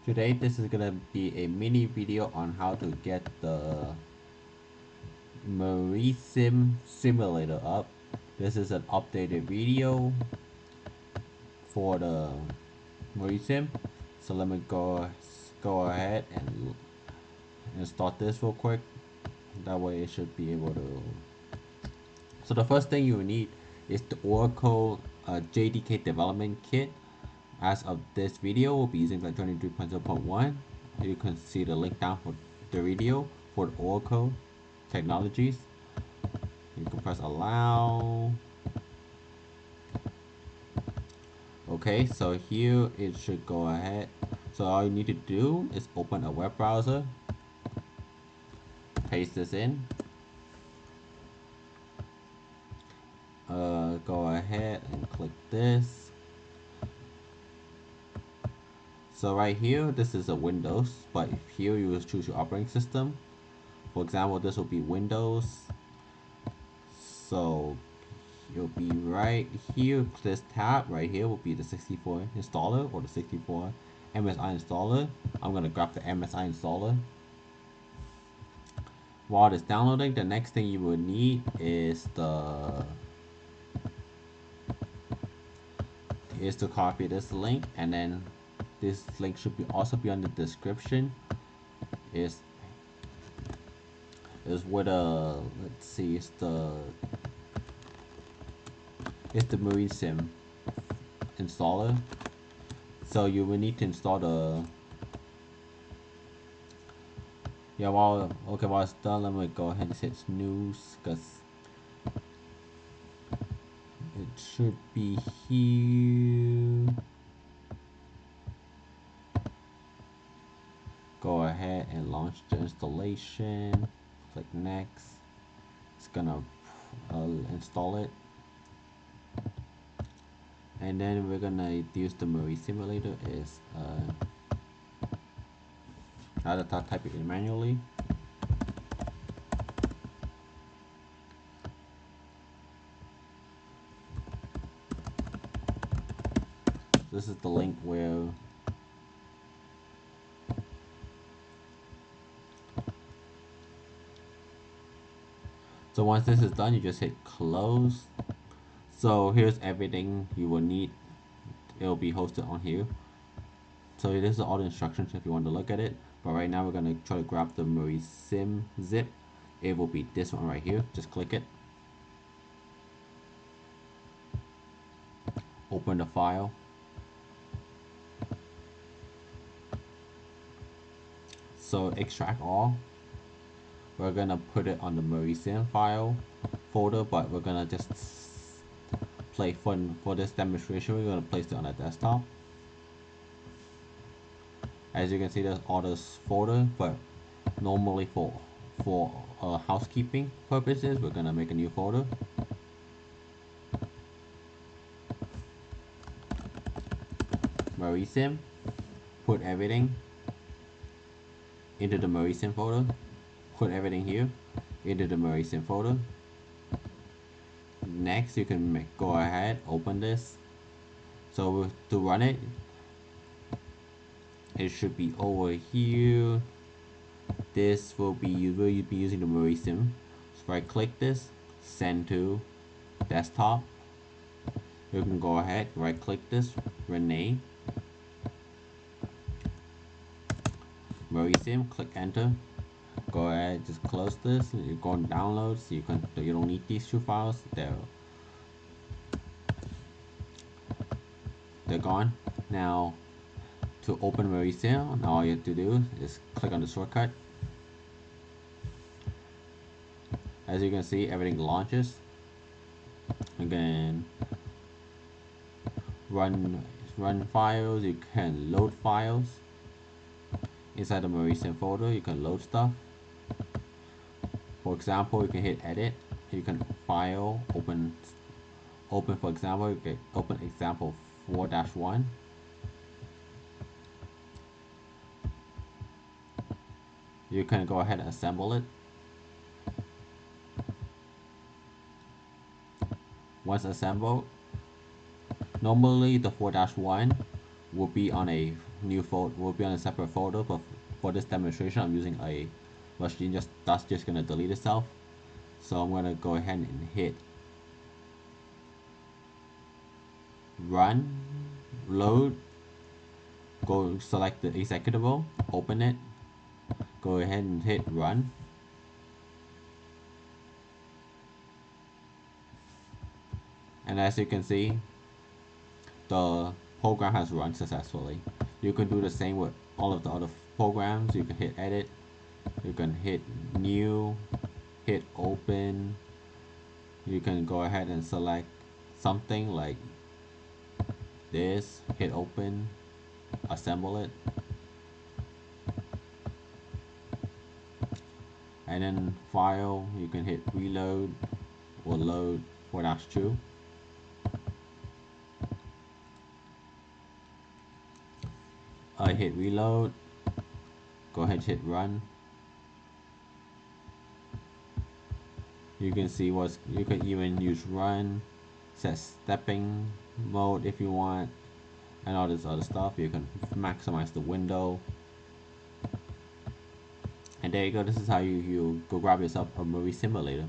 Today this is gonna be a mini video on how to get the MarieSim simulator up. This is an updated video for the MarieSim. So let me go ahead and start this real quick. That way it should be able to. So the first thing you will need is the Oracle JDK development kit. As of this video, we'll be using like 23.0.1. You can see the link down for the video for the Oracle technologies. You can press allow. Okay, so here it should go ahead. So all you need to do is open a web browser, paste this in, go ahead and click this. So right here, this is a Windows, but here you will choose your operating system. For example, this will be Windows. So you'll be right here, this tab right here will be the 64 installer or the 64 MSI installer. I'm gonna grab the MSI installer. While it's downloading, the next thing you will need is to copy this link, and then this link should also be on the description. Is with let's see, it's the MarieSim installer. So you will need to install the while it's done, let me go ahead and hit snooze because it should be here. Go ahead and launch the installation. Click next. It's gonna install it, and then we're gonna use the Marie simulator. Is I have to type it in manually. This is the link where so once this is done, you just hit close. So here's everything you will need. It will be hosted on here. So this is all the instructions if you want to look at it. But right now we're gonna try to grab the MarieSim zip. It will be this one right here. Just click it. Open the file. So extract all. We're gonna put it on the MarieSim file folder, but we're gonna just play fun for this demonstration. We're gonna place it on a desktop. As you can see, there's all this folder, but normally for housekeeping purposes, we're gonna make a new folder. MarieSim, put everything into the MarieSim folder. Put everything here into the MarieSim folder. Next, you can go ahead, open this. So to run it, it should be over here. This will be using the MarieSim. So right click this, send to desktop. You can go ahead, right click this, rename MarieSim, click enter. Go ahead, just close this. You go on downloads. You don't need these two files. They're gone. Now to open MarieSim, all you have to do is click on the shortcut. As you can see, everything launches. Again, run files. You can load files inside the MarieSim folder. You can load stuff. For example, you can hit edit. You can file, open. For example, you can open example 4-1. You can go ahead and assemble it. Once assembled, normally the 4-1 will be on a new folder, will be on a separate folder, but for this demonstration I'm using a machine that's just gonna delete itself. So I'm gonna go ahead and hit run, load, go select the executable, open it, go ahead and hit run. And as you can see, the program has run successfully. You can do the same with all of the other programs. You can hit edit, you can hit new, hit open. You can go ahead and select something like this, hit open, assemble it, and then file, you can hit reload or load for that's true. I hit reload, go ahead and hit run. You can see what's, you can even use run, set stepping mode if you want, and all this other stuff. You can maximize the window. And there you go, this is how you go grab yourself a movie simulator.